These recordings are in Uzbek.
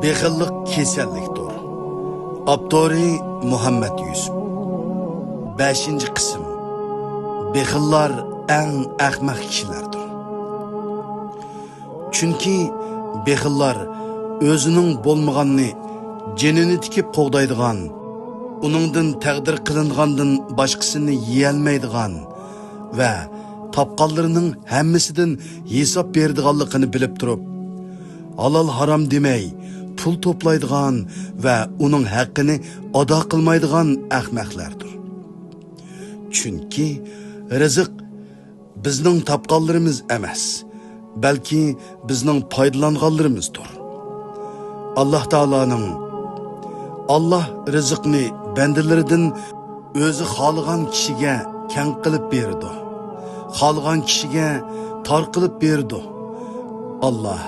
Bexillik kesellikdir. Abdori Muhammed Yusuf. 5. qism. Bexillar en ahmaq kishilardir. Chunki bexillar o'zining bo'lmaganini jenini tikib qo'g'daydigan, uningdan taqdir qilingandan boshqasini yeyolmaydigan va topqanlarining hammasidan hisob beradiganligini bilib turib, halol harom demay pul to'playdigan va uning haqqini ado qilmaydigan ahmoqlardir. Chunki rizq bizning topqanlarimiz emas, balki bizning foydalanganlarimizdir. Allah rizqni bandalaridan o'zi xohlagan kishiga keng qilib berdi. Xohlagan kishiga tor qilib berdi. Allah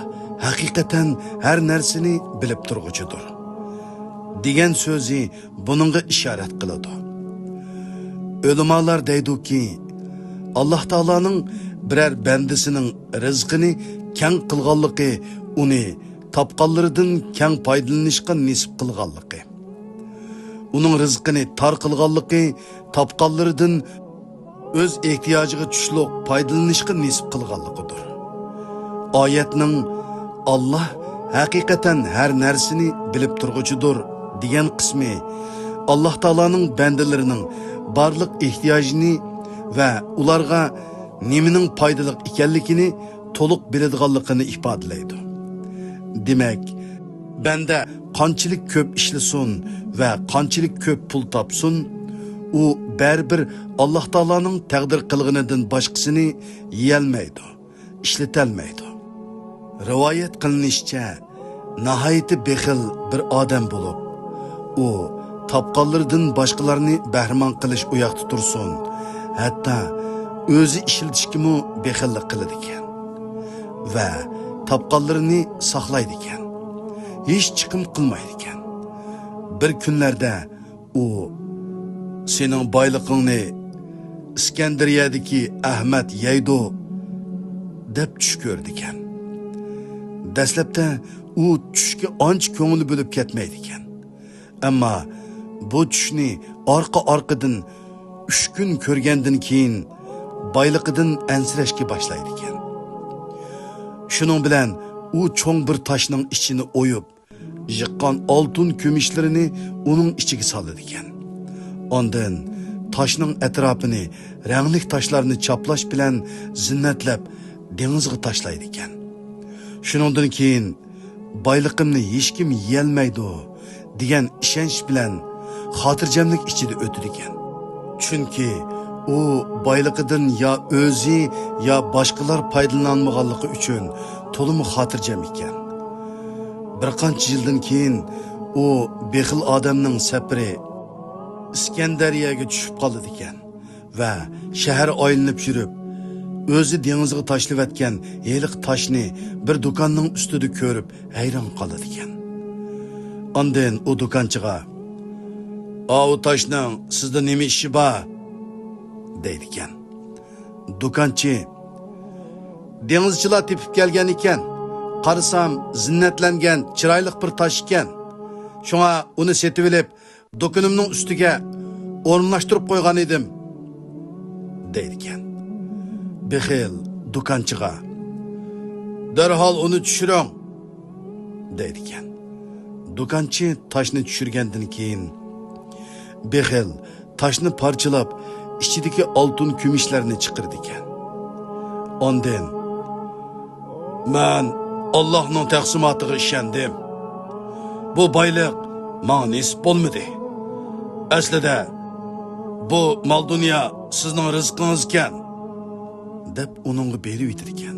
haqiqatan har narsani bilib turg'uchidir. degan so'zi buningga ishorat qiladi. Ulamolar deydiki, Alloh taolaning biror bandasining rizqini keng qilganligi uni topqanlaridan keng foydalanishga nisb qilganligi. Uning rizqini tor qilganligi topqanlaridan o'z ehtiyojiga tushliq foydalanishga nisb qilganligidir. Oyatning Allah haqiqatan har narsani bilib turg'uchidir degan qismi Alloh taolaning bandalarining barliq ehtiyojini va ularga nimaning foydali ekanligini to'liq biladiganligini ifodalaydi. Demak, banda qanchalik ko'p ishlasin va qanchalik ko'p pul topsin, u baribir Alloh taolaning taqdir qilganidan boshqasini yeyolmaydi, ishlatalmaydi. Rivoyat qilinishicha, nihoyatda bexil bir odam bo'lib, u topqanlardan boshqalarni bahramon qilish u yoqda tursin, hatto o'zi ishlatishga bexillik qiladi ekan va topqanlarini saqlaydi ekan. Hech chiqim qilmaydi ekan. Bir kunlarda u sening boyligingni Iskandariyadagi Ahmad yeydi deb tush ko'rdi ekan. Dastlabda u tushga ancha ko'ngli bo'lib ketmaydi ekan. Ammo bu tushni orqa-orqadan 3 kun ko'rgandan keyin boyliqidan ansirashga boshlaydi ekan. Shuning bilan u cho'ng bir toshning ichini o'yib, yiqqan oltin kumishlarini uning ichiga soladi ekan. Ondan toshning atrofini rangli toshlarni chaplash bilan zinnatlab dengizga tashlaydi ekan. Shuningdan keyin boyliqimni hech kim yeyolmaydi degan ishonch bilan xotirjamlik ichida o'tadi ekan. Chunki u boyliqidan yo o'zi yo boshqalar foydalanmaganligi uchun to'liq xotirjam ekan. Bir qancha yildan keyin u bexil odamning safari Iskandariyaga tushib qoldi ekan va shahar aylanib yurib, o'zi dengizga tashlayotgan yeliq toshni bir do'konning ustida ko'rib hayron qoldi ekan. Ondan u do'konchiga: "O toshning sizda nima ishi bor?" deydi ekan. Do'konchi: "Dengizchilar tepib kelgan ekan. Qarasam, zinnatlangan, chiroyli bir tosh ekan. Shunga uni setib olib, do'konimning ustiga o'rnashtirib qo'ygan edim", deydi ekan. Bexil do'konchiga: "Darhol uni tushiring", deydi ekan. Do'konchi toshni tushirgandan keyin bexil toshni parchalab, ichidagi oltin kumushlarni chiqardi ekan. Ondan: "Men Allohning taqsimotiga ishondim. Bu boylik menga nisb bo'lmadi. Aslida bu mol dunyo sizning rizqingiz ekan", deb uningga berib ekan.